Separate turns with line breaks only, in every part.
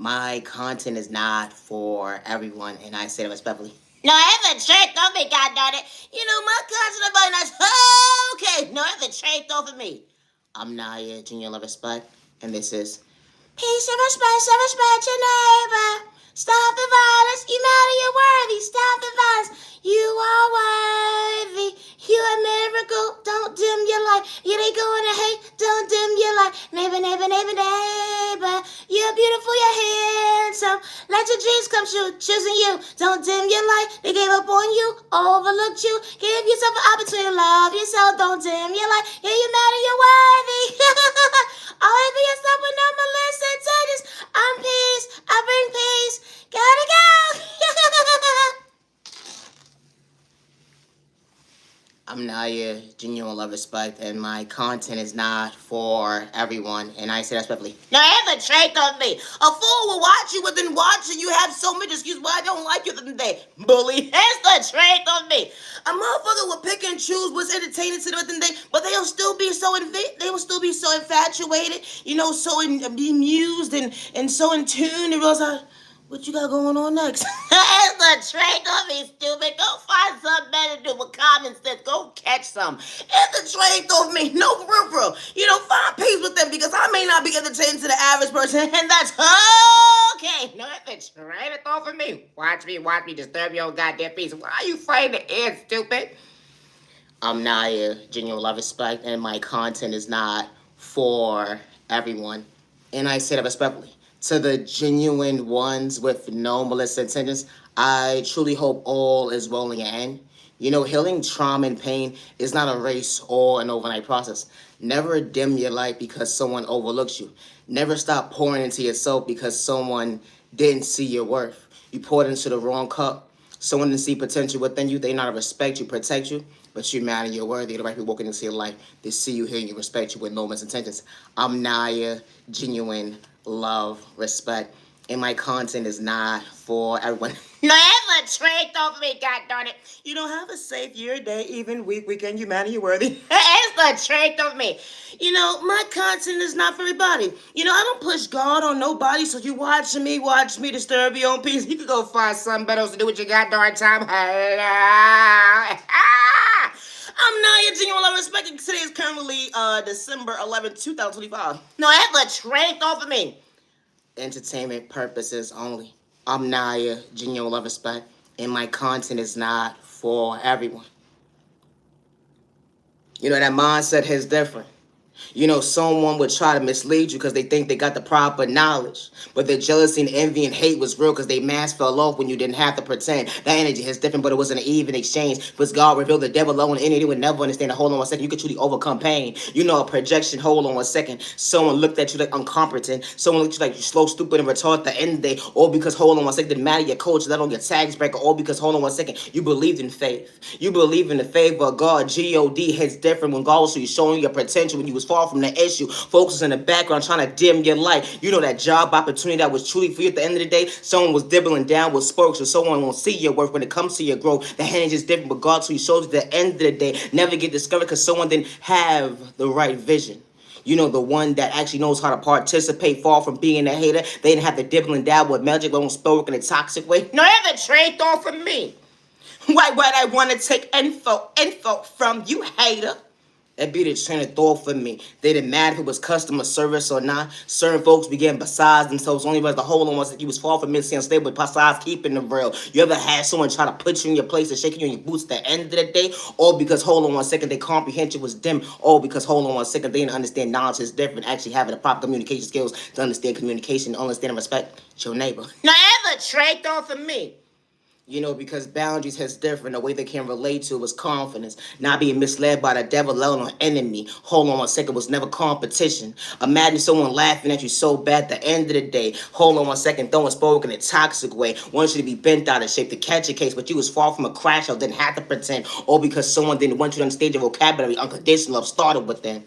My content is not for everyone, and I say that respectfully.
No, I haven't tricked on me, god darn it. My content about nice. Okay, no, I haven't tricked over me.
I'm Naya, Junior Love Respect, and this is
Peace and respect your neighbor. Stop the violence, you matter, you're worthy. Stop the violence, you are worthy. You're a miracle, don't dim your light. You ain't going to hate, don't dim your light. Neighbor, neighbor, neighbor, neighbor. You're beautiful, you're handsome. Let your dreams come true, choosing you. Don't dim your light, they gave up on you, overlooked you. Give yourself an opportunity to love yourself, don't dim your light. Yeah, you matter, you're worthy. Always be yourself with no molested touches. I'm peace, I bring peace. Gotta go.
I'm Naya, Genuine Love Respect, and my content is not for everyone, and I say that respectfully.
No, have a trait on me. A fool will watch you, but then watching you have so many excuses why I don't like you than they bully. That's the trait on me. A motherfucker will pick and choose what's entertaining to them than they, but they'll still be so they will still be so infatuated, so bemused and so in tune and realize what you got going on next? It's a trait on me, stupid. Go find something better to do with common sense. Go catch some. It's a trait of me. No, for real. Find peace with them because I may not be entertaining to the average person, and that's okay. No, that's a trait off of me. Watch me disturb your goddamn peace. Why are you afraid to end, stupid?
I'm Naya, Genuine Love Respect, and my content is not for everyone, and I say that respectfully. To the genuine ones with no malicious intentions, I truly hope all is well in your end. Healing trauma and pain is not a race or an overnight process. Never dim your light because someone overlooks you. Never stop pouring into yourself because someone didn't see your worth. You poured into the wrong cup. Someone didn't see potential within you. They not respect you, protect you, but you matter, you're worthy. The right people walking into your life, they see you, hear you, respect you with no misintentions. I'm Naya, genuine love, respect, and my content is not for everyone.
Never tricked over me, god darn it. You don't have a safe year, day, even week, weekend, humanity, worthy. It's the trick of me. My content is not for everybody. I don't push God on nobody, so you watch me disturb your own peace. You could go find something better to do with your god darn time. Hello. I'm Naya, genuine love, respect. Today is currently December 11th, 2025. No, that's the trick over me.
Entertainment purposes only. I'm Naya, genuine love, respect, and my content is not for everyone. That mindset is different. Someone would try to mislead you because they think they got the proper knowledge. But the jealousy and envy and hate was real because they mask fell off when you didn't have to pretend. That energy is different, but it was an even exchange. Because God revealed the devil alone and anyone would never understand. Hold on 1 second, you could truly overcome pain. A projection, hold on 1 second. Someone looked at you like incompetent. Someone looked at you like you slow, stupid, and retarded at the end of the day. All because, hold on 1 second, didn't matter your coach, let on your tags breaker. All because, hold on 1 second, you believed in faith. You believe in the favor of God. God hits different when God was showing your potential when you was far from the issue, focus in the background, trying to dim your light. That job opportunity that was truly for you at the end of the day, someone was dibbling down with spokes, so someone won't see your worth when it comes to your growth. The hand is just different, but God, so He shows you at the end of the day, never get discouraged because someone didn't have the right vision. The one that actually knows how to participate, far from being a hater. They didn't have to dibble and dabble with magic, don't spoke in a toxic way.
No, they haven't traded off from me. Why would I want to take info from you, hater?
That be the train of thought for me. They didn't matter if it was customer service or not. Certain folks began besides themselves. Only because the whole one was that you was far from mentally unstable, but besides keeping the real. You ever had someone try to put you in your place and shaking you in your boots at the end of the day? All because, hold on 1 second, their comprehension was dim. All because, hold on 1 second, they didn't understand knowledge is different. Actually having the proper communication skills to understand communication, understand and respect your neighbor.
Now, ever trade off of me?
Because boundaries is different. The way they can relate to was confidence. Not being misled by the devil, alone or enemy. Hold on 1 second, was never competition. Imagine someone laughing at you so bad at the end of the day. Hold on 1 second, throwing spoke in a toxic way. Want you to be bent out of shape to catch a case, but you was far from a crash out, didn't have to pretend. All because someone didn't want you to understand your vocabulary. Unconditional love started with them.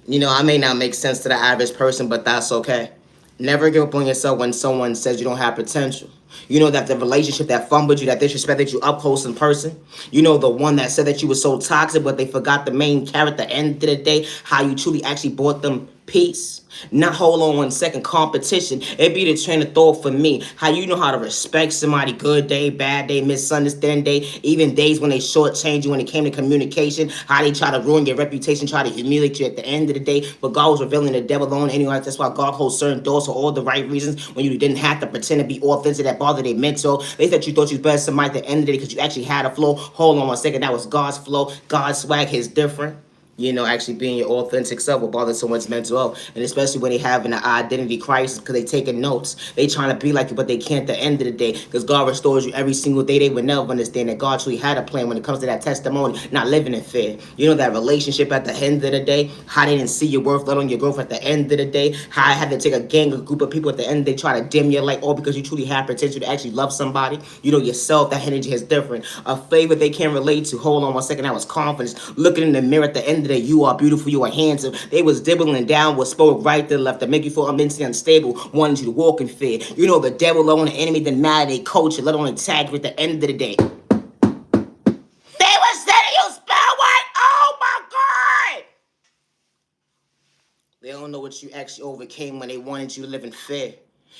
I may not make sense to the average person, but that's okay. Never give up on yourself when someone says you don't have potential. That the relationship that fumbled you, that disrespected you up close in person. The one that said that you were so toxic, but they forgot the main character. At the end of the day, how you truly actually brought them peace. Not hold on 1 second, competition. It be the train of thought for me. How you know how to respect somebody, good day, bad day, misunderstand day, even days when they shortchange you when it came to communication, how they try to ruin your reputation, try to humiliate you at the end of the day. But God was revealing the devil alone anyway. That's why God holds certain doors for all the right reasons. When you didn't have to pretend to be authentic, that bothered their mental. They thought you was better than somebody at the end of the day because you actually had a flow. Hold on 1 second, that was God's flow. God's swag is different. Actually being your authentic self will bother someone's mental health. And especially when they having an identity crisis because they taking notes. They trying to be like you, but they can't at the end of the day because God restores you every single day. They would never understand that God truly had a plan when it comes to that testimony, not living in fear. That relationship at the end of the day, how they didn't see your worth, let alone your growth at the end of the day, how I had to take a gang, a group of people at the end, they try to dim your light all because you truly have potential to actually love somebody. Yourself, that energy is different. A favor they can't relate to. Hold on 1 second, that was confidence. Looking in the mirror at the end of the day, you are beautiful, you are handsome. They was dibbling down what spoke right to left to make you feel mentally unstable, wanted you to walk in fear. The devil alone, the enemy didn't matter, they coach you, let alone attack you at the end of the day. They was setting you spell work. Oh my God! They don't know what you actually overcame when they wanted you to live in fear.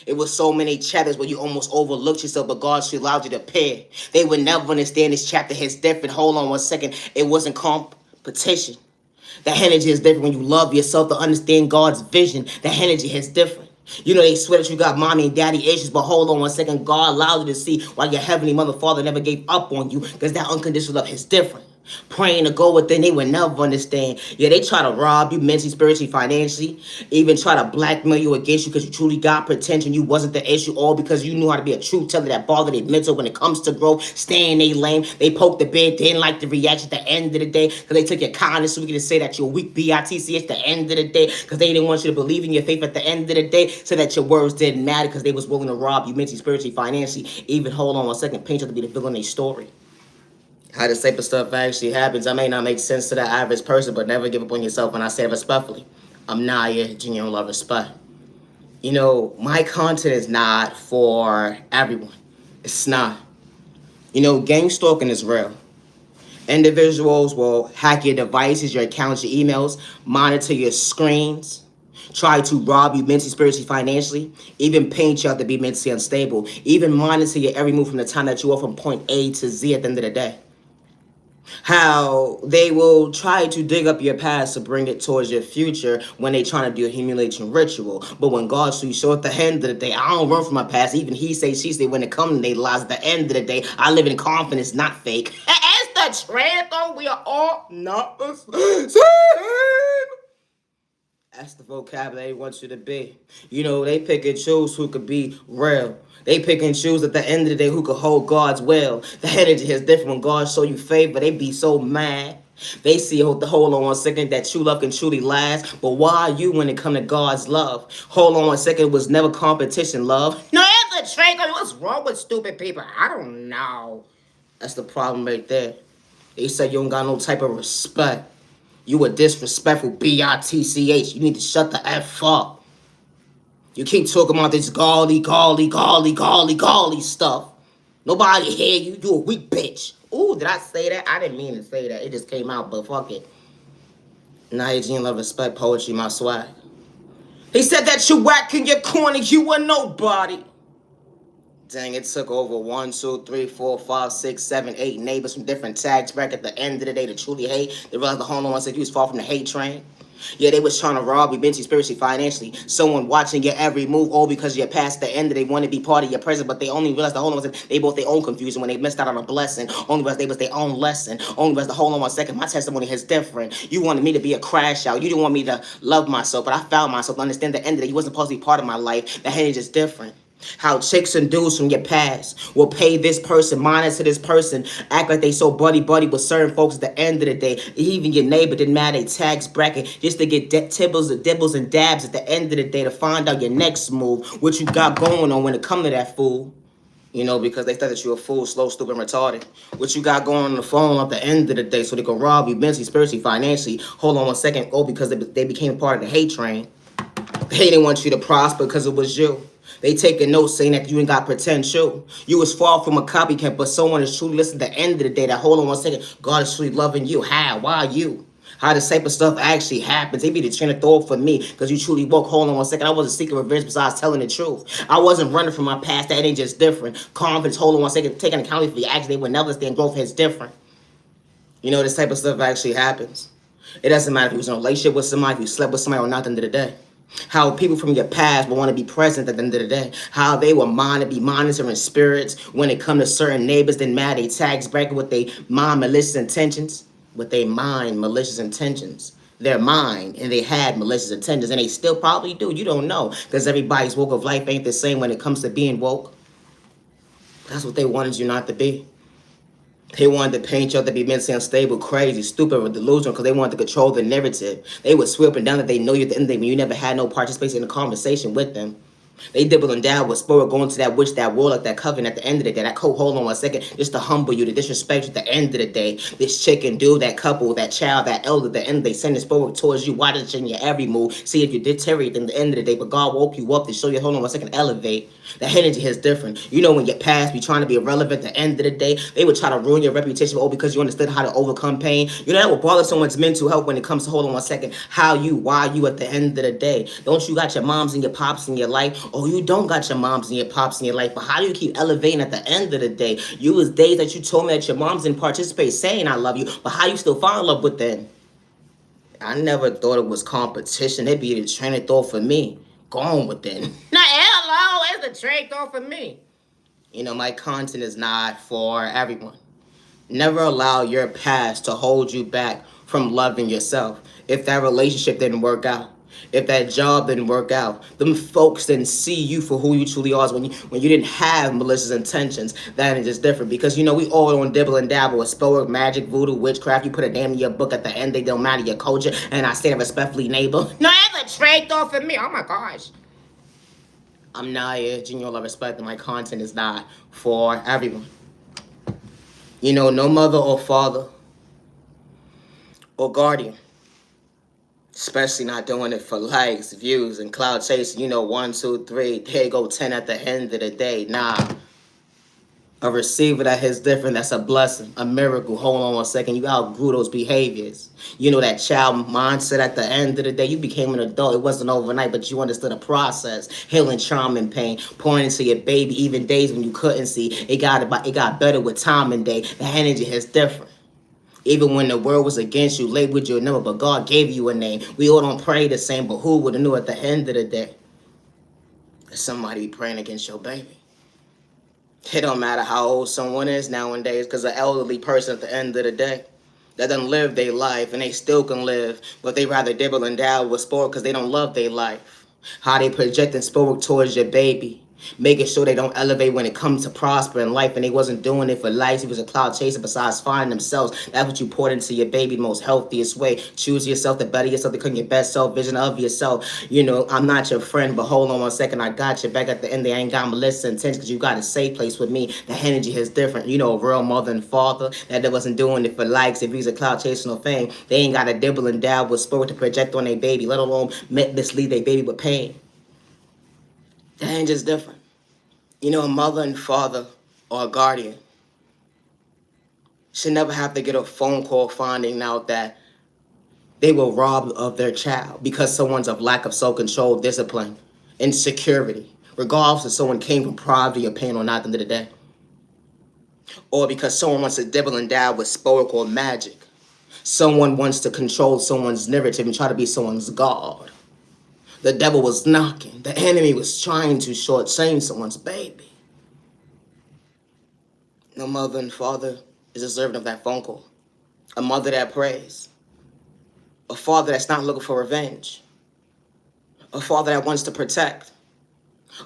It was so many chapters where you almost overlooked yourself, but God still allowed you to appear. They would never understand this chapter is different. Hold on 1 second. It wasn't competition. That energy is different when you love yourself to understand God's vision. That energy is different. They swear that you got mommy and daddy issues, but hold on 1 second. God allowed you to see why your heavenly mother, father never gave up on you because that unconditional love is different. Praying to go within, they would never understand. They try to rob you mentally, spiritually, financially, even try to blackmail you against you because you truly got potential. You wasn't the issue, all because you knew how to be a truth teller that bothered their mental when it comes to growth. Stay in their lane. They poked the bed, didn't like the reaction at the end of the day because they took your kindness so we can say that you're weak, BITC at the end of the day because they didn't want you to believe in your faith at the end of the day so that your words didn't matter because they was willing to rob you mentally, spiritually, financially, even hold on 1 second, paint you to be the villain of their story. How this type of stuff actually happens. I may not make sense to the average person, but never give up on yourself. And I say it respectfully. I'm Naya, genuine love, respect. My content is not for everyone. It's not. Gang stalking is real. Individuals will hack your devices, your accounts, your emails, monitor your screens, try to rob you mentally, spiritually, financially, even paint you out to be mentally unstable, even monitor your every move from the time that you are from point A to Z at the end of the day. How they will try to dig up your past to bring it towards your future when they trying to do a humiliation ritual. But when God show at the end of the day, I don't run from my past. Even he say, she say, when it comes to their lives, at the end of the day, I live in confidence, not fake. It's the trend, though. We are all not the same. That's the vocabulary they want you to be. They pick and choose who could be real. They pick and choose at the end of the day who could hold God's will. The energy is different when God show you favor. They be so mad. They see hold on 1 second that true love can truly last. But why are you when it come to God's love? Hold on 1 second. It was never competition, love. No, that's the trade. What's wrong with stupid people? I don't know. That's the problem right there. They say you don't got no type of respect. You a disrespectful BITCH. You need to shut the F up. You keep talking about this golly stuff. Nobody hear you. You a weak bitch. Ooh, did I say that? I didn't mean to say that. It just came out, but fuck it. Naya Jean love, respect, poetry, my swag. He said that you whack in your corner, you a nobody. Dang, it took over 1, 2, 3, 4, 5, 6, 7, 8 neighbors from different tags back at the end of the day to truly hate. They realized the homeowner said you was far from the hate train. They was trying to rob you mentally, spiritually, financially. Someone watching your every move, all because you're past the end. They want to be part of your present, but they only realized the whole one they both their own confusion when they missed out on a blessing. Only realized they was their own lesson. Only realized the whole 1 second. My testimony is different. You wanted me to be a crash out. You didn't want me to love myself, but I found myself to understand the end of it. You wasn't supposed to be part of my life. The head is just different. How chicks and dudes from your past will pay this person, monitor this person, act like they so buddy with certain folks at the end of the day. Even your neighbor didn't matter, they tags bracket just to get dibbles and dabs at the end of the day to find out your next move, what you got going on when it come to that fool. Because they thought that you a fool, slow, stupid, retarded. What you got going on the phone at the end of the day so they can rob you mentally, spiritually, financially. Hold on 1 second. Oh, because they became part of the hate train. They didn't want you to prosper because it was you. They take a note saying that you ain't got potential. You was far from a copycat, but someone is truly listening at the end of the day that hold on 1 second. God is truly loving you. How? Why you? How this type of stuff actually happens. They be the train of thought for me because you truly woke. Hold on one second. I wasn't seeking revenge besides telling the truth. I wasn't running from my past. That ain't just different. Confidence, hold on one second. Taking accountability for the action. They would never stand. Growth is different. You know, this type of stuff actually happens. It doesn't matter if you was in a relationship with somebody, if you slept with somebody or not at the end of the day. How people from your past will want to be present at the end of the day. How they will mind to be monitoring spirits when it comes to certain neighbors. Then mad they tags bracket with they mind malicious intentions. With they mind malicious intentions. Their mind and they had malicious intentions and they still probably do. You don't know because everybody's walk of life ain't the same when it comes to being woke. That's what they wanted you not to be. They wanted to paint you up to be mentally unstable, crazy, stupid, or delusional because they wanted to control the narrative. They would swear up and down that they know you at the end of the day when you never had no participation in a conversation with them. They dibble and dabble with spirit going to that witch, that warlock, that coven at the end of the day. That code, hold on one second, just to humble you, to disrespect you at the end of the day. This chicken dude, that couple, that child, that elder, at the end they send the spirit towards you, watching your every move, see if you deteriorate at the end of the day. But God woke you up to show you, hold on one second, elevate. The energy is different. You know when your past be trying to be irrelevant at the end of the day, they would try to ruin your reputation, because you understood how to overcome pain. You know that will bother someone's mental health when it comes to, hold on one second, why you at the end of the day. Don't you got your moms and your pops in your life? Oh, you don't got your moms and your pops in your life, but how do you keep elevating at the end of the day? You was days that you told me that your moms didn't participate saying I love you, but how you still fall in love with them? I never thought it was competition. It'd be the train of thought for me. Going with them. Now, hello, it's the train of thought for me. You know, my content is not for everyone. Never allow your past to hold you back from loving yourself. If that relationship didn't work out, if that job didn't work out, them folks didn't see you for who you truly are. When you didn't have malicious intentions, that is just different. Because, you know, we all don't dibble and dabble with spell, magic, voodoo, witchcraft. You put a name in your book at the end, they don't matter your culture. And I say that respectfully, neighbor. No, that's a trade off for me. Oh my gosh. I'm Naya, genuine love, respect, and my content is not for everyone. You know, no mother or father or guardian, especially not doing it for likes, views, and cloud chasing. You know, 1, 2, 3, there you go, 10 at the end of the day. Nah. A receiver that hits different, that's a blessing, a miracle. Hold on one second, you outgrew those behaviors. You know, that child mindset at the end of the day, you became an adult. It wasn't overnight, but you understood the process. Healing, trauma, and pain, pouring into your baby, even days when you couldn't see. It got better with time and day. The energy is different. Even when the world was against you, labeled you a number, but God gave you a name. We all don't pray the same, but who would have knew at the end of the day that somebody praying against your baby? It don't matter how old someone is nowadays, because an elderly person at the end of the day that doesn't live their life, and they still can live, but they rather dibble and dabble with sport because they don't love their life. How they projecting sport towards your baby, making sure they don't elevate when it comes to prosper in life, and they wasn't doing it for likes. He was a cloud chaser besides finding themselves. That's what you poured into your baby the most healthiest way. Choose yourself, to better yourself, to become your best self, vision of yourself. You know, I'm not your friend, but hold on one second, I got you back at the end. They ain't got malicious intentions because you got a safe place with me. The energy is different. You know, a real mother and father that wasn't doing it for likes. If he's a cloud chaser or fame, they ain't got to dibble and dab with spirit to project on their baby, let alone mislead their baby with pain. The energy is different. You know, a mother and father or a guardian should never have to get a phone call finding out that they were robbed of their child because someone's of lack of self-control, discipline, insecurity, regardless if someone came from poverty or pain or not at the end of the day. Or because someone wants to dibble and dab with sport or magic. Someone wants to control someone's narrative and try to be someone's god. The devil was knocking. The enemy was trying to shortchange someone's baby. No mother and father is deserving of that phone call. A mother that prays. A father that's not looking for revenge. A father that wants to protect.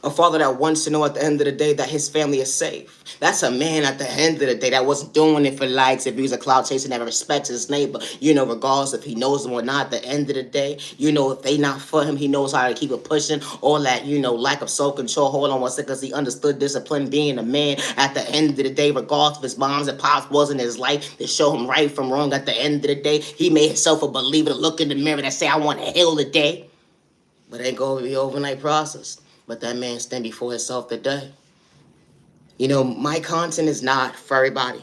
A father that wants to know at the end of the day that his family is safe. That's a man at the end of the day that wasn't doing it for likes. If he was a cloud chaser, never respects his neighbor. You know, regardless if he knows them or not, at the end of the day, you know, if they not for him, he knows how to keep it pushing. All that, you know, lack of self-control. Hold on one second, because he understood discipline, being a man at the end of the day, regardless if his moms and pops wasn't his life to show him right from wrong. At the end of the day, he made himself a believer to look in the mirror and say, I want to heal today. But it ain't going to be overnight process. But that man stand before himself today. You know, my content is not for everybody.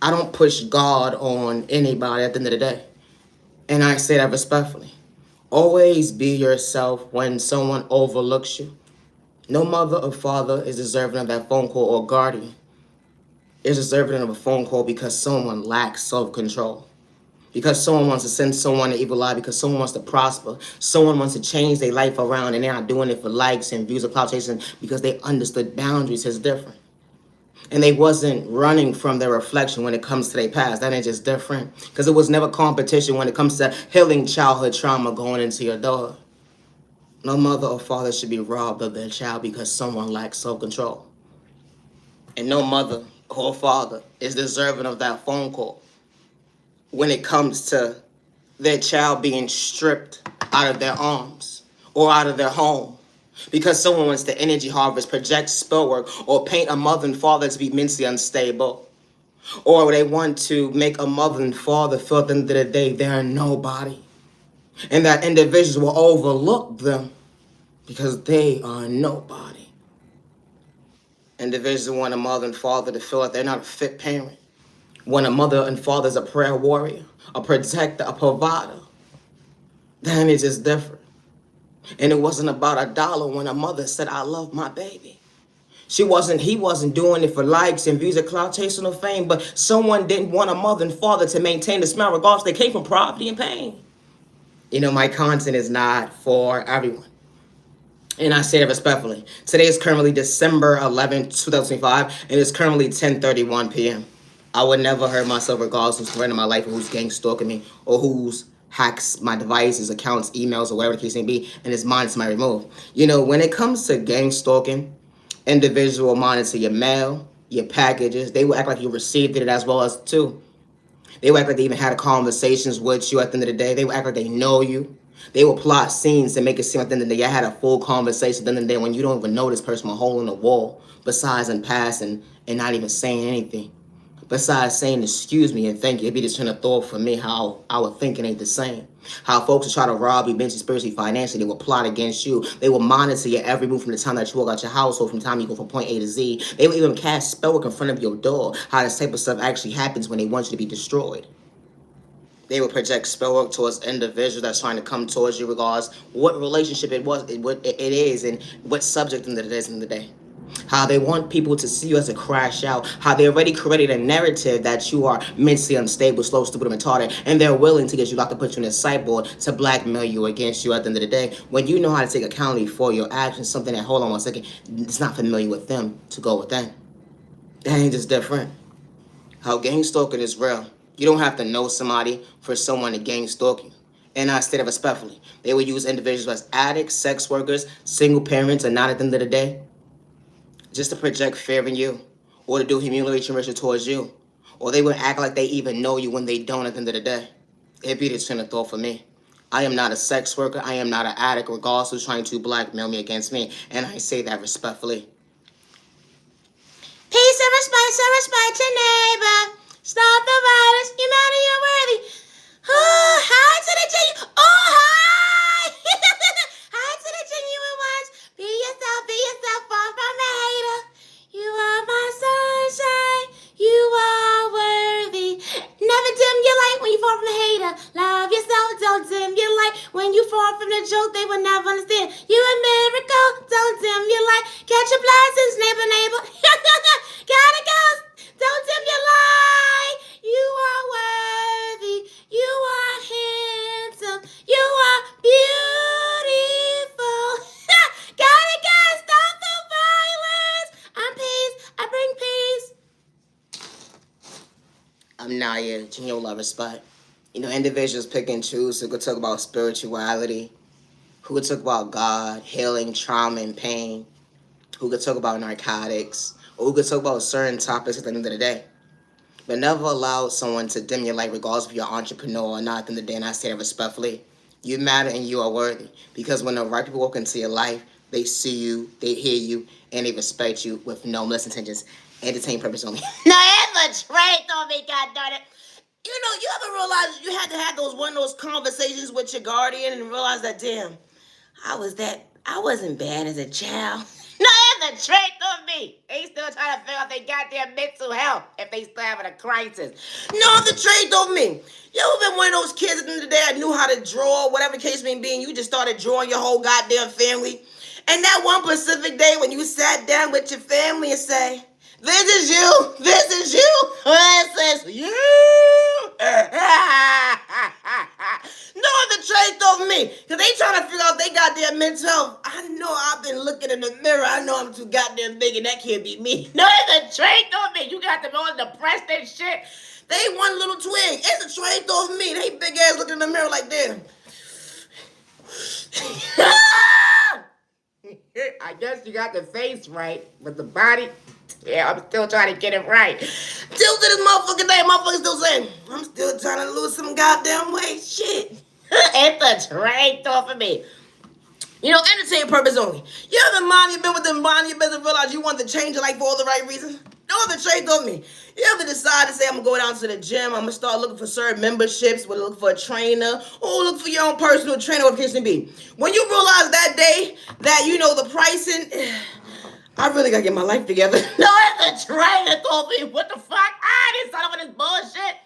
I don't push God on anybody at the end of the day. And I say that respectfully. Always be yourself when someone overlooks you. No mother or father is deserving of that phone call, or guardian is deserving of a phone call because someone lacks self-control. Because someone wants to send someone an evil eye, because someone wants to prosper. Someone wants to change their life around, and they're not doing it for likes and views or clout chasing, because they understood boundaries is different. And they wasn't running from their reflection when it comes to their past. That ain't just different. Because it was never competition when it comes to healing childhood trauma going into your daughter. No mother or father should be robbed of their child because someone lacks self-control. And no mother or father is deserving of that phone call when it comes to their child being stripped out of their arms or out of their home because someone wants to energy harvest, project spell work, or paint a mother and father to be mentally unstable. Or they want to make a mother and father feel at the end of the day they're nobody. And that individuals will overlook them because they are nobody. Individuals want a mother and father to feel like they're not a fit parent. When a mother and father is a prayer warrior, a protector, a provider, then it's just different. And it wasn't about a dollar when a mother said, I love my baby. He wasn't doing it for likes and views or clout chasing or fame, but someone didn't want a mother and father to maintain the smile regardless they came from poverty and pain. You know, my content is not for everyone. And I say that respectfully. Today is currently December 11th, 2025, and it's currently 10:31 p.m. I would never hurt myself regardless who's threatening my life or who's gang stalking me or who's hacks my devices, accounts, emails, or whatever the case may be, and is monitored my remove. You know, when it comes to gang stalking, individuals will monitor your mail, your packages. They will act like you received it as well as too. They will act like they even had conversations with you at the end of the day. They will act like they know you. They will plot scenes and make it seem like at the end of the day I had a full conversation at the end of the day when you don't even know this person, a hole in the wall, besides in passing and not even saying anything. Besides saying excuse me and thank you, it'd be the train of thought for me how our thinking ain't the same. How folks will try to rob you mentally, spiritually, financially. They will plot against you. They will monitor your every move from the time that you walk out your household, from the time you go from point A to Z. They will even cast spell work in front of your door. How this type of stuff actually happens when they want you to be destroyed. They will project spell work towards individuals that's trying to come towards you regardless what relationship it is, and what subject it is in the day. How they want people to see you as a crash out. How they already created a narrative that you are mentally unstable, slow, stupid, and retarded. And they're willing to get you locked and put you in a sideboard to blackmail you against you at the end of the day. When you know how to take accountability for your actions, something that, hold on one second, it's not familiar with them to go with them. That ain't just different. How gang stalking is real. You don't have to know somebody for someone to gang stalk you. And I state it respectfully. They will use individuals as addicts, sex workers, single parents, and not at the end of the day, just to project fear in you, or to do humiliation ritual towards you. Or they would act like they even know you when they don't at the end of the day. It'd be the train of thought for me. I am not a sex worker. I am not an addict, regardless who's trying to blackmail me against me. And I say that respectfully.
Peace and respect your neighbor. Stop the violence, you matter, you're worthy. Oh, hi to the genuine. Oh, hi. Hi to the genuine ones. Be yourself, far from a hater. You are my sunshine. You are worthy. Never dim your light when you fall from the hater. Love yourself, don't dim your light. When you fall from the joke, they will never understand. You a miracle, don't dim your light. Catch your blessings, neighbor. Gotta go. Don't dim your light. You are worthy. You are handsome. You are beautiful. Gotta go. Stop the violence. I'm peace. I bring peace.
I'm Naya, genuine love respect. You know, individuals pick and choose who could talk about spirituality, who could talk about God, healing, trauma, and pain, who could talk about narcotics, or who could talk about certain topics at the end of the day. But never allow someone to dim your light regardless if you're an entrepreneur or not at the end of the day, and I say that respectfully. You matter and you are worthy. Because when the right people walk into your life, they see you, they hear you, and they respect you with no malicious intentions. Entertain purpose only.
No, it's a trait on me, God darn it. You know, you ever realize you had to have one of those conversations with your guardian and realize that, damn, I wasn't bad as a child. No, it's a trait on me. They still trying to figure out they their goddamn mental health if they still having a crisis. No, the trade on me. You ever been one of those kids at the end of the day that knew how to draw, whatever the case may be, and you just started drawing your whole goddamn family? And that one Pacific day when you sat down with your family and say, this is you, this is you, this is you. No other trait of me, because they trying to figure out they goddamn mental health. I know I've been looking in the mirror. I know I'm too goddamn big and that can't be me. No other trait of me. You got them all depressed and shit. They one little twig. It's a trait of me. They big ass looking in the mirror like damn. I guess you got the face right, but the body, yeah, I'm still trying to get it right. Till to this motherfucking day, motherfuckers still saying, I'm still trying to lose some goddamn weight. Shit. It's a train off of me. You know, entertainment purpose only. You ever mind your business with mind your business, realize you want to change your life for all the right reasons? No other trait on me. You ever decide to say, I'm going to go down to the gym, I'm going to start looking for certain memberships, we'll look for a trainer, or look for your own personal trainer, whatever the case may be. When you realize that day that, you know, the pricing, I really got to get my life together. No other trainer told me, what the fuck? I didn't sign up for this bullshit.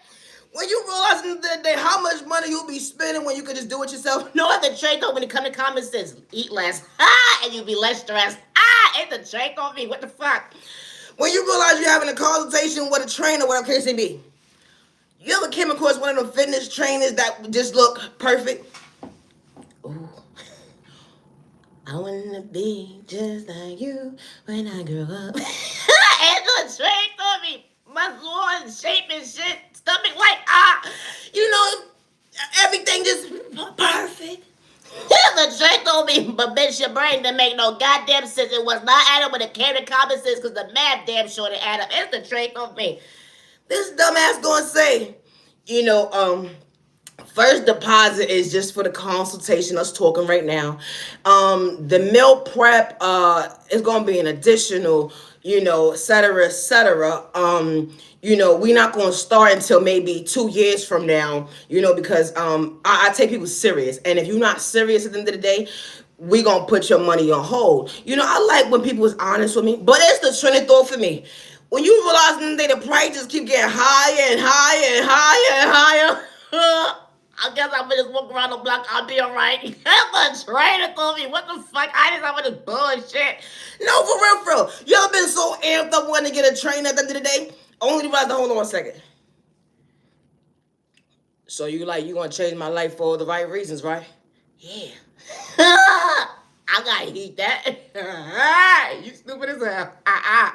When you realize at the end of the day how much money you'll be spending when you could just do it yourself, no other trait though when it comes to common sense. Eat less, and you'll be less stressed. It's a trait on me. What the fuck? When you realize you're having a consultation with a trainer, whatever case it be. You ever came across one of them fitness trainers that just look perfect? Ooh. I wanna be just like you when I grow up. It's a trait on me. Muscle on, shape and shit. Stomach like, you know, everything just perfect. The trick on me, but bitch, your brain didn't make no goddamn sense. It was not add up with a carry common sense because the math damn sure didn't add up. It's the trick on me. This dumbass gonna say, you know, first deposit is just for the consultation. Us talking right now. The meal prep is gonna be an additional, you know, et cetera, et cetera. You know, we're not going to start until maybe 2 years from now, you know, because I take people serious. And if you're not serious at the end of the day, we going to put your money on hold. You know, I like when people is honest with me, but it's the trend of thought for me. When you realize at the end of the day, the prices keep getting higher and higher and higher and higher, I guess I'm going to just walk around the block. I'll be all right. That's the trainer told me. What the fuck? I just have this bullshit. No, for real. You ever been so amped up wanting to get a trainer at the end of the day? Only realize to hold on 1 second. So you gonna change my life for all the right reasons, right? Yeah. I gotta eat that. You stupid as hell. I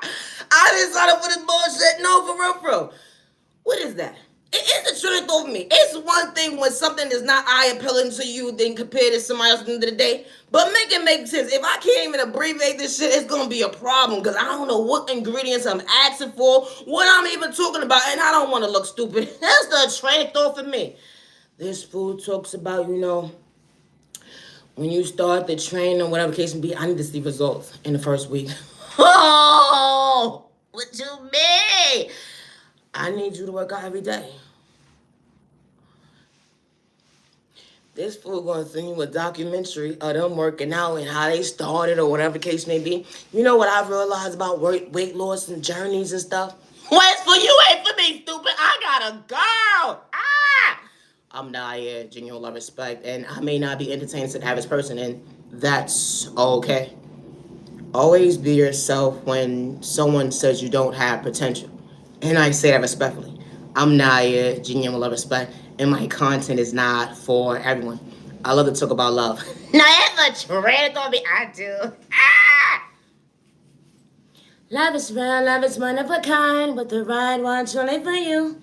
didn't sign up for this bullshit. No, for real. What is that? It's the truth over me. It's one thing when something is not eye-appealing to you than compared to somebody else at the end of the day. But make it make sense. If I can't even abbreviate this shit, it's going to be a problem because I don't know what ingredients I'm asking for, what I'm even talking about, and I don't want to look stupid. That's the train of thought for me. This food talks about, you know, when you start the training or whatever case may be, I need to see results in the first week. Oh, what you mean? I need you to work out every day. This fool gonna send you a documentary of them working out and how they started or whatever the case may be. You know what I've realized about weight loss and journeys and stuff? What's for you ain't for me, stupid. I gotta go. I'm Naya, genuine love, respect, and I may not be entertained to the average person, and that's okay. Always be yourself when someone says you don't have potential. And I say that respectfully. I'm Naya, genuine love, respect, and my content is not for everyone. I love to talk about love. Now that's a trend on me. I do. Love is real, love is one of a kind, with the right one truly for you.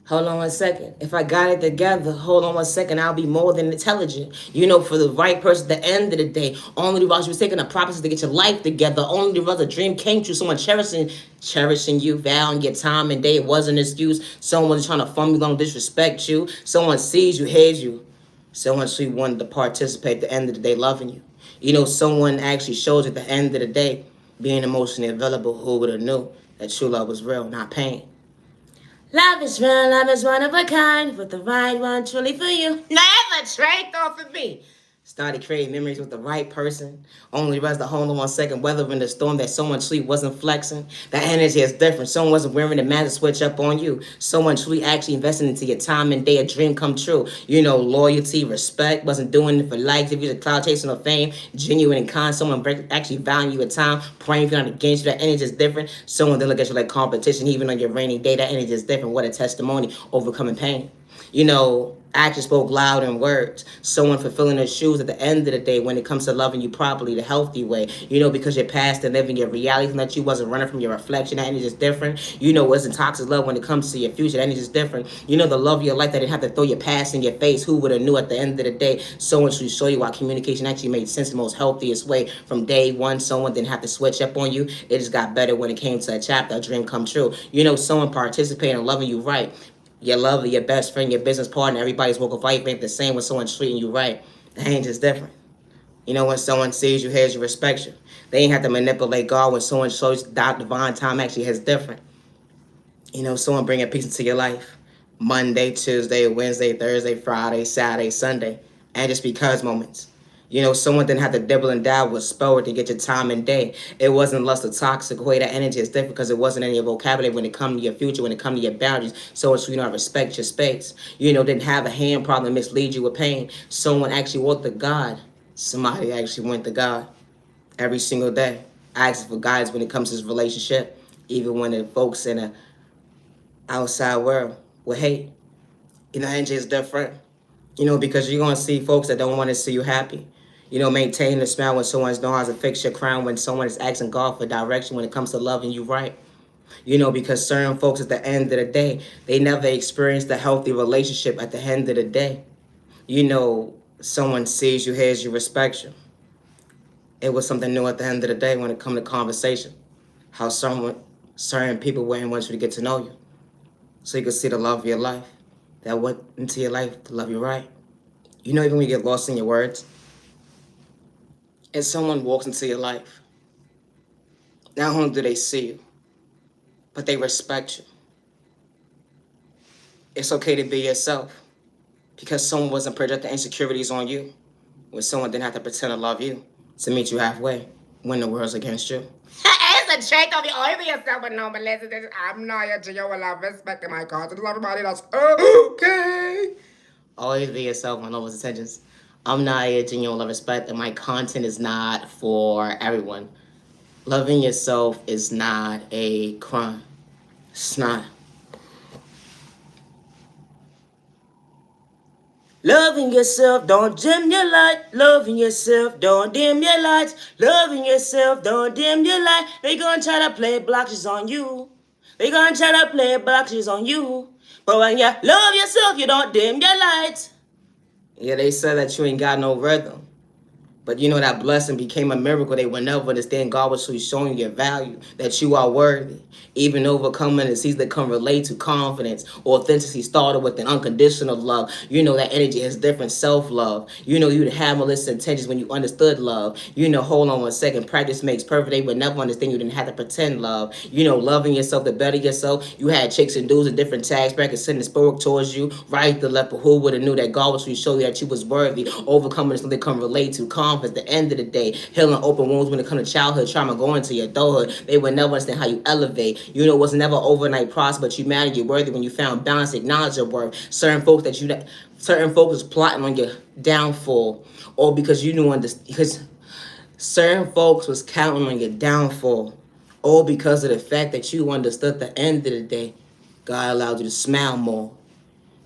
Hold on 1 second. If I got it together, hold on 1 second, I'll be more than intelligent. You know, for the right person at the end of the day. Only the you was taking the promises to get your life together. Only the a dream came true. Someone cherishing you, valuing your time and day. It wasn't an excuse. Someone trying to fumble, gonna disrespect you. Someone sees you, hears you. Someone actually wanted to participate at the end of the day, loving you. You know, someone actually shows at the end of the day, being emotionally available. Who would have knew that true love was real, not pain? Love is real, love is one of a kind, with the right one truly for you. Never trade off of me.
Started creating memories with the right person. Only rest the hold on 1 second, weathering the storm that someone truly wasn't flexing. That energy is different. Someone wasn't wearing the mask to switch up on you. Someone truly actually invested into your time and day, a dream come true. Loyalty, respect, wasn't doing it for likes. If you're a cloud chasing or fame, genuine and kind, someone actually value your time, praying for you, not against you. That energy is different. Someone that look at you like competition, even on your rainy day. That energy is different. What a testimony, overcoming pain. Actions spoke loud in words. Someone fulfilling their shoes at the end of the day when it comes to loving you properly, the healthy way. Because you're past and living your reality, and that you wasn't running from your reflection. That energy is different. It wasn't toxic love when it comes to your future. That energy is different. The love of your life that didn't have to throw your past in your face. Who would have knew at the end of the day? Someone should show you why communication actually made sense in the most healthiest way. From day one, someone didn't have to switch up on you. It just got better when it came to a chapter, a dream come true. Someone participating in loving you right. Your lover, your best friend, your business partner, everybody's walk of life ain't the same when someone's treating you right. That ain't just different. When someone sees you, hears you, respects you. They ain't have to manipulate God when someone shows that divine time actually is different. Someone bringing peace into your life. Monday, Tuesday, Wednesday, Thursday, Friday, Saturday, Sunday. And just because moments. Someone didn't have to dibble and dabble with spell to get your time and day. It wasn't lust or toxic way. That energy is different because it wasn't in your vocabulary when it comes to your future, when it comes to your boundaries. So it's, respect your space. Didn't have a hand problem mislead you with pain. Someone actually walked to God. Somebody actually went to God every single day. Asking for guidance when it comes to this relationship. Even when the folks in the outside world with hate. Energy is different. Because you're going to see folks that don't want to see you happy. Maintain the smile when someone's knowing how to fix your crown, when someone is asking God for direction when it comes to loving you right. Because certain folks at the end of the day, they never experienced a healthy relationship at the end of the day. Someone sees you, hears you, respects you. It was something new at the end of the day when it comes to conversation. How certain people wouldn't want you to get to know you. So you could see the love of your life. That went into your life to love you right. Even when you get lost in your words, and someone walks into your life, not only do they see you, but they respect you. It's okay to be yourself because someone wasn't projecting insecurities on you when someone didn't have to pretend to love you to meet you halfway when the world's against you.
It's a trait of the only be yourself, but no, but listen, I'm not your Gio. Well, I'm respecting my conscience. Everybody else, okay.
Always be yourself on all attentions. I'm not a genuine love respect, and my content is not for everyone. Loving yourself is not a crime. It's not. Loving yourself, don't dim your light. Loving yourself, don't dim your lights. Loving yourself, don't dim your light. They gonna try to play blocks on you. They gonna try to play blocks on you. But when you love yourself, you don't dim your lights. Yeah, they said that you ain't got no rhythm. But that blessing became a miracle. They would never understand God was showing you your value, that you are worthy. Even overcoming disease that can relate to confidence. Authenticity started with an unconditional love. That energy has different self-love. You'd have malicious intentions when you understood love. Hold on 1 second. Practice makes perfect. They would never understand you didn't have to pretend love. Loving yourself, the better yourself. You had chicks and dudes in different tags brackets sending spoke towards you. Right the left, but who would have knew that God was to show you that you was worthy. Overcoming something they can relate to. Confidence, at the end of the day. Healing open wounds when it comes to childhood trauma, going to your adulthood. They would never understand how you elevate. It was never overnight process, but you mattered, you're worthy when you found balance, acknowledge your worth. Certain folks was plotting on your downfall, or because you knew because certain folks was counting on your downfall, all because of the fact that you understood at the end of the day, God allowed you to smile more.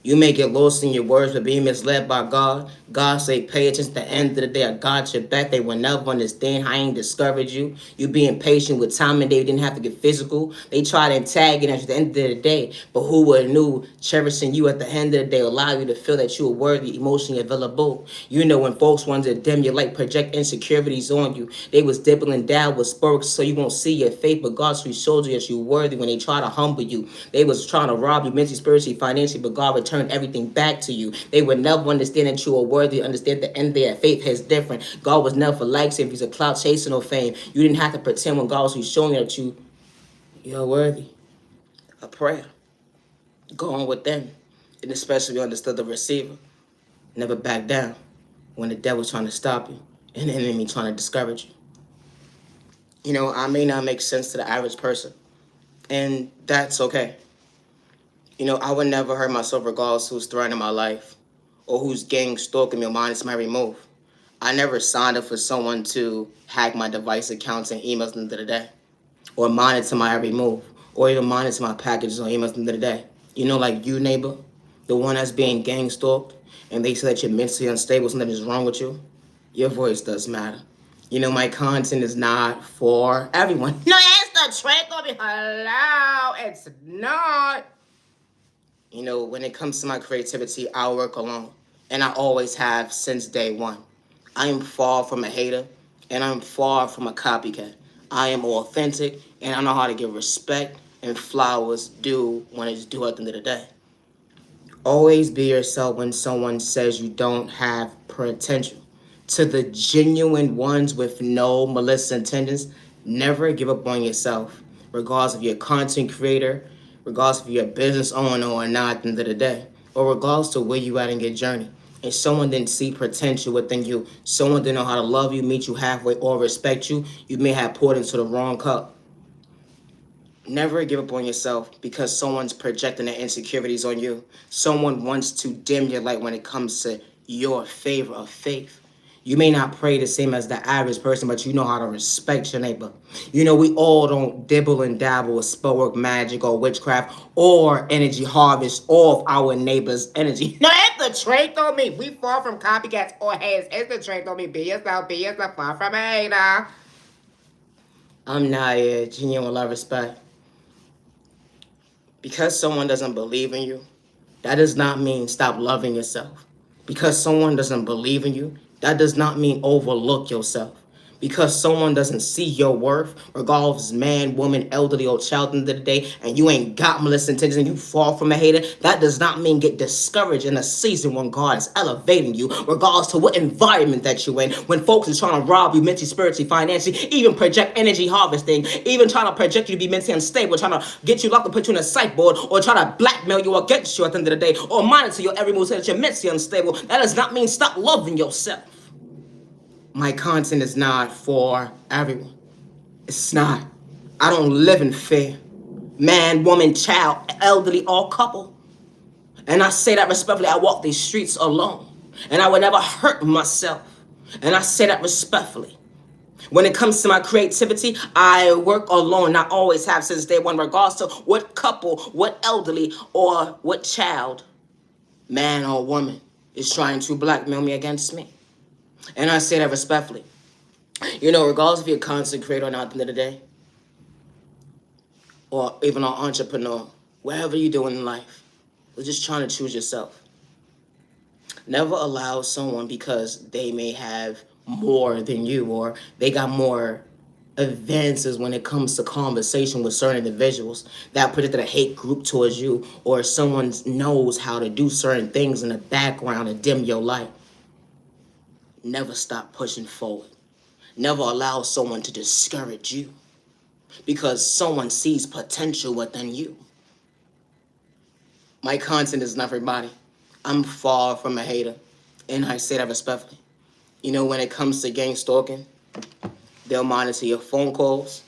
You may get lost in your words for being misled by God. God say, pay attention to the end of the day. I got your back. They will never understand how I ain't discouraged you. You being patient with time and day. You didn't have to get physical. They try to antagonise at the end of the day. But who would have knew cherishing you at the end of the day allow you to feel that you were worthy, emotionally available. When folks wanted to dim your light, project insecurities on you. They was dibbling down with sparks so you won't see your faith. But God showed you that you were worthy when they try to humble you. They was trying to rob you mentally, spiritually, financially. But God returned everything back to you. They would never understand that you are worthy, understand the end there. Faith is different. God was never likes if he's a cloud chasing or fame. You didn't have to pretend when God was showing you that you're worthy. A prayer. Going within. And especially understood the receiver. Never back down when the devil's trying to stop you and the enemy trying to discourage you. You know, I may not make sense to the average person, and that's okay. You know, I would never hurt myself regardless who's threatening my life or who's gang stalking me or monitoring my every move. I never signed up for someone to hack my device accounts and emails at the end of the day, or monitor my every move, or even monitor my packages or emails at the end of the day. You know, like you, neighbor, the one that's being gang stalked, and they say that you're mentally unstable, something is wrong with you. Your voice does matter. You know, my content is not for everyone.
No, it's the trick on me. Hello, it's not.
You know, when it comes to my creativity, I work alone, and I always have since day one. I am far from a hater, and I'm far from a copycat. I am authentic, and I know how to give respect and flowers due when it's due at the end of the day. Always be yourself when someone says you don't have potential. To the genuine ones with no malicious intentions, never give up on yourself, regardless if you're a content creator, regardless if you're a business owner or not at the end of the day, or regardless to where you at in your journey. If someone didn't see potential within you, someone didn't know how to love you, meet you halfway, or respect you, you may have poured into the wrong cup. Never give up on yourself because someone's projecting their insecurities on you. Someone wants to dim your light when it comes to your favor of faith. You may not pray the same as the average person, but you know how to respect your neighbor. You know, we all don't dibble and dabble with spellwork magic or witchcraft or energy harvest off our neighbor's energy.
No, it's the trait on me. We far from copycats or haters. It's the trait on me. Be yourself, far from a hater.
I'm Naya, genuine love, respect. Because someone doesn't believe in you, that does not mean stop loving yourself. Because someone doesn't believe in you, that does not mean overlook yourself. Because someone doesn't see your worth, regardless man, woman, elderly, or child at the end of the day, and you ain't got malicious intentions and you fall from a hater, that does not mean get discouraged in a season when God is elevating you, regardless to what environment that you're in. When folks is trying to rob you mentally, spiritually, financially, even project energy harvesting, even trying to project you to be mentally unstable, trying to get you locked and put you in a psych board, or try to blackmail you against you at the end of the day, or monitor your every move so that you're mentally unstable, that does not mean stop loving yourself. My content is not for everyone. It's not. I don't live in fear. Man, woman, child, elderly, or couple. And I say that respectfully. I walk these streets alone. And I would never hurt myself. And I say that respectfully. When it comes to my creativity, I work alone. I always have since day one, regardless to what couple, what elderly, or what child, man or woman, is trying to blackmail me against me. And I say that respectfully. You know, regardless if you're a content creator or not at the end of the day, or even an entrepreneur, whatever you're doing in life, you're just trying to choose yourself. Never allow someone because they may have more than you or they got more advances when it comes to conversation with certain individuals that projected a hate group towards you, or someone knows how to do certain things in the background to dim your light. Never stop pushing forward. Never allow someone to discourage you because someone sees potential within you. My content is not for everybody. I'm far from a hater, and I say that respectfully. You know, when it comes to gang stalking, they'll monitor your phone calls.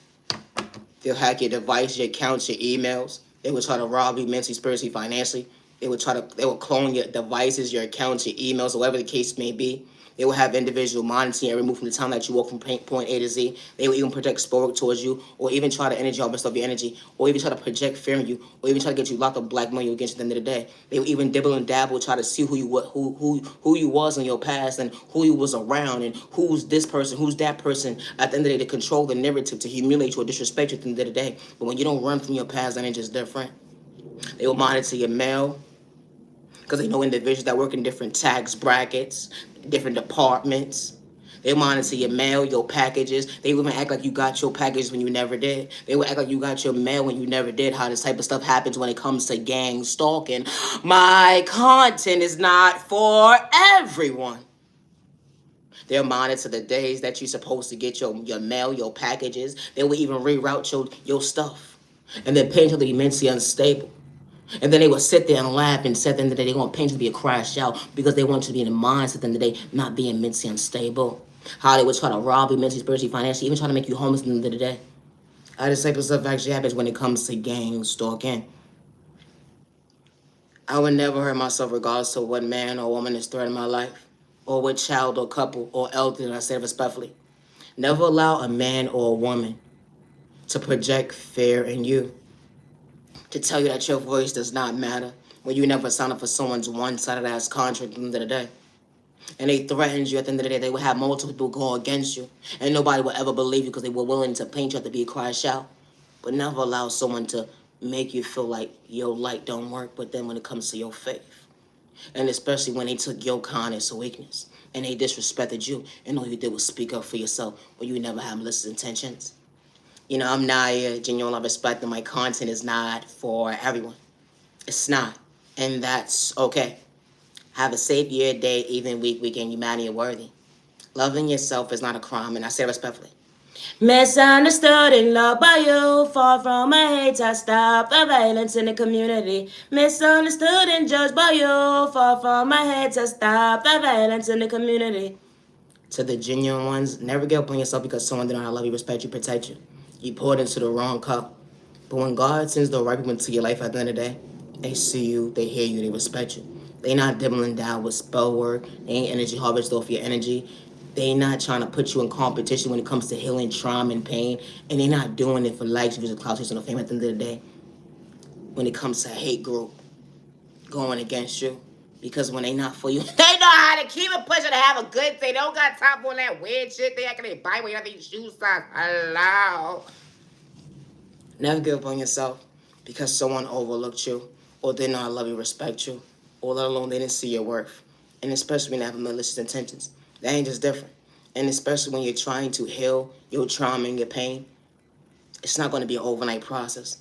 They'll hack your device, your accounts, your emails. They will try to rob you mentally, spiritually, financially. They will clone your devices, your accounts, your emails, whatever the case may be. They will have individual monitoring every move from the time that you walk from point A to Z. They will even project sport towards you, or even try to energy harvest of your energy, or even try to project fear in you, or even try to get you locked up, blackmail you against you at the end of the day. They will even dibble and dabble, try to see who you was in your past, and who you was around, and who's this person, who's that person. At the end of the day, to control the narrative, to humiliate you or disrespect you at the end of the day. But when you don't run from your past, then it's just different. They will monitor your mail, because they know individuals that work in different tax brackets, different departments. They monitor your mail, your packages. They even act like you got your packages when you never did. They will act like you got your mail when you never did. How this type of stuff happens when it comes to gang stalking. My content is not for everyone. They'll monitor the days that you're supposed to get your mail, your packages. They will even reroute your stuff. And they're painfully mentally unstable. And then they will sit there and laugh and say at the end of the day they're gonna paint you to be a crash out because they want you to be in the mindset at the end of the day, not being mentally unstable. How they would try to rob you mentally, spiritually, financially, even try to make you homeless at the end of the day. This type of stuff actually happens when it comes to gang stalking. I would never hurt myself regardless to what man or woman is threatening my life, or what child or couple or elder that I said respectfully. Never allow a man or a woman to project fear in you, to tell you that your voice does not matter when you never sign up for someone's one-sided ass contract at the end of the day. And they threatened you at the end of the day. They would have multiple people go against you, and nobody would ever believe you because they were willing to paint you up to be a crash out. But never allow someone to make you feel like your light don't work, but then when it comes to your faith, and especially when they took your kindness or weakness and they disrespected you, and all you did was speak up for yourself when you never had malicious intentions. I'm Naya, genuine love, respect, and my content is not for everyone. It's not, and that's okay. Have a safe year, day, even week, weekend. Humanity are worthy. Loving yourself is not a crime, and I say respectfully. Misunderstood and loved by you. Far from a hate, I stop the violence in the community. Misunderstood and judged by you. Far from a hate, I stop the violence in the community. To the genuine ones, never give up on yourself because someone did not love you, respect you, protect you. You poured into the wrong cup. But when God sends the right people into your life at the end of the day, they see you, they hear you, they respect you. They not dibbling down with spell work. They ain't energy harvest off your energy. They not trying to put you in competition when it comes to healing trauma and pain. And they not doing it for likes, views, and clout, and fame at the end of the day. When it comes to hate group going against you. Because when they not for you,
They know how to keep it pushing to have a good day. They don't got time for that weird shit. They acting they buy when you have these shoe size. Hello.
never give up on yourself because someone overlooked you or did not love you, respect you, or let alone they didn't see your worth. And especially when they have malicious intentions. That ain't just different. And especially when you're trying to heal your trauma and your pain, it's not going to be an overnight process.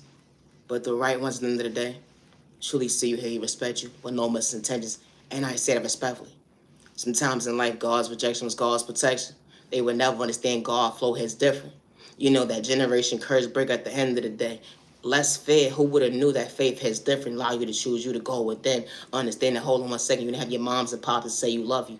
But the right ones at the end of the day truly see you, hear you, respect you, with no malicious intentions. And I say that respectfully. Sometimes in life, God's rejection was God's protection. They would never understand God flow his different. That generation curse break at the end of the day. Less fear. Who would have knew that faith has different, allow you to choose you to go within. Understand that, hold on 1 second, you have your moms and pops say you love you.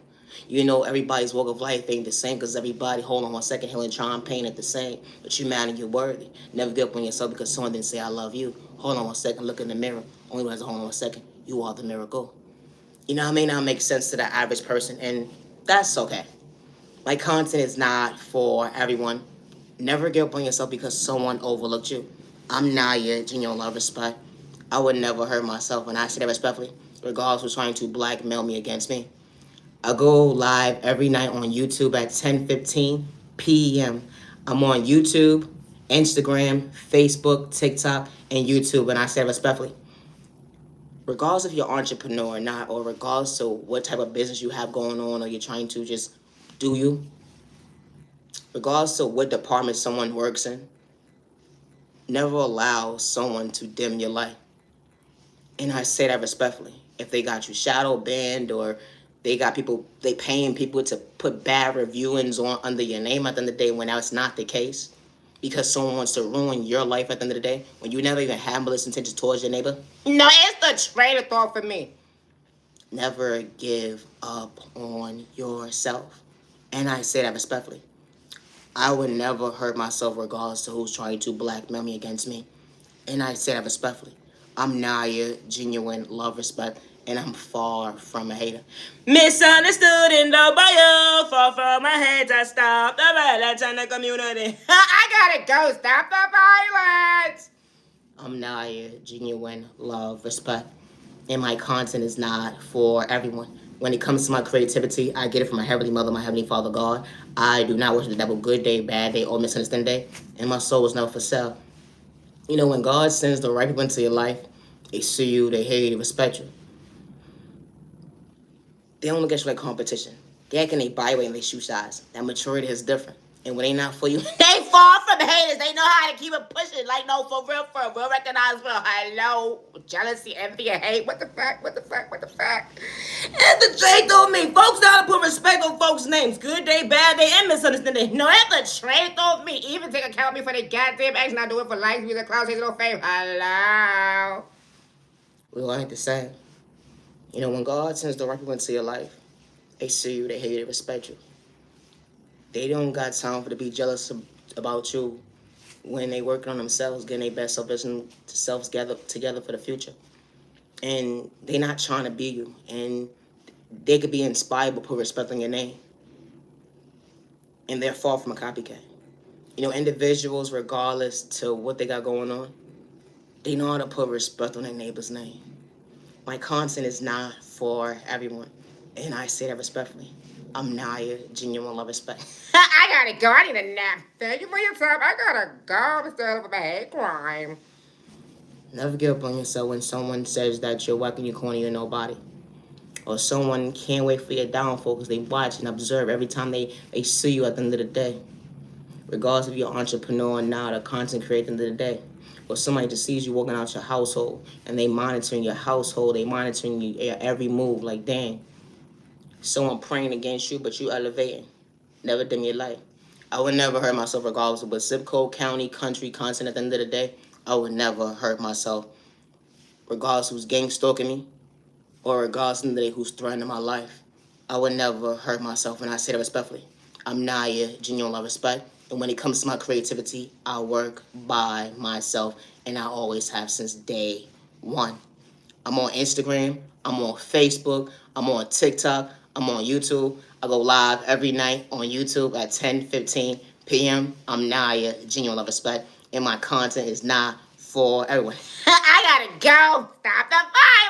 Everybody's walk of life ain't the same because everybody, hold on 1 second, healing, trying, pain at the same. But you man and you're worthy. Never give up on yourself because someone didn't say I love you. Hold on 1 second, look in the mirror. Only one has a hold on 1 second. You are the miracle. I may not make sense to the average person, and that's okay. My content is not for everyone. Never give up on yourself because someone overlooked you. I'm Naya, genuine love, respect. I would never hurt myself, and I say that respectfully, regardless of trying to blackmail me against me. I go live every night on YouTube at 10:15 p.m. I'm on YouTube, Instagram, Facebook, TikTok, and YouTube, and I say respectfully, regardless if you're an entrepreneur or not, or regardless of what type of business you have going on, or you're trying to just do you, regardless of what department someone works in, never allow someone to dim your light. And I say that respectfully. If they got you shadow banned or they paying people to put bad reviewings on under your name at the end of the day when that's not the case, because someone wants to ruin your life at the end of the day when you never even had malicious intentions towards your neighbor.
No, it's the train of thought for me.
Never give up on yourself. And I say that respectfully. I would never hurt myself regardless to who's trying to blackmail me against me. And I say that respectfully. I'm Naya, genuine love, respect, and I'm far from a hater. Misunderstood and loved by you, far from a hater, stop the violence in the community.
I gotta go. Stop the violence.
I'm Naya, genuine love, respect, and my content is not for everyone. When it comes to my creativity, I get it from my Heavenly Mother, my Heavenly Father, God. I do not worship the devil, good day, bad day, or misunderstand day, and my soul is never for sale. When God sends the right people into your life, they see you, they hear you, they respect you. They don't look at you like competition. They act in their byway and they shoe size. That maturity is different. And when they not for you,
They far from haters. They know how to keep it pushing. Like, no, for real, recognize real. Hello, jealousy, envy, and hate. What the fuck? And
the J told me, folks know how to put respect on folks' names. Good day, bad day, and misunderstanding.
no, that's the train of me. Even take account of me for the goddamn action I do it for likes, music, cloud, no fame. Hello.
We all ain't the same. You know, when God sends the right people into your life, they see you, they hate you, they respect you. They don't got time for to be jealous about you when they working on themselves, getting their best selves together for the future. And they not trying to be you. And they could be inspired but put respect on your name. And they're far from a copycat. You know, individuals, regardless to what they got going on, they know how to put respect on their neighbor's name. My content is not for everyone. And I say that respectfully. I'm Naya, genuine love, respect.
I gotta go. I need a nap. Thank you for your time. I gotta go instead of a bad crime.
Never give up on yourself when someone says that you're whacking your corner, you're nobody. Or someone can't wait for your downfall because they watch and observe every time they see you at the end of the day. Regardless if you're an entrepreneur or not, a content creator at the end of the day. Or somebody just sees you walking out your household and they monitoring your household, they monitoring your every move. Like, dang, someone praying against you, but you elevating. Never dim your light. I would never hurt myself regardless of what zip code, county, country, continent at the end of the day. I would never hurt myself regardless who's gang stalking me or regardless of the day who's threatening my life. I would never hurt myself, and I say that respectfully. I'm Naya, genuine love, respect. And when it comes to my creativity, I work by myself, and I always have since day one. I'm on Instagram, I'm on Facebook, I'm on TikTok, I'm on YouTube. I go live every night on YouTube at 10:15 p.m. I'm Naya, genuine love, respect, and my content is not for everyone.
I gotta go. Stop the fight.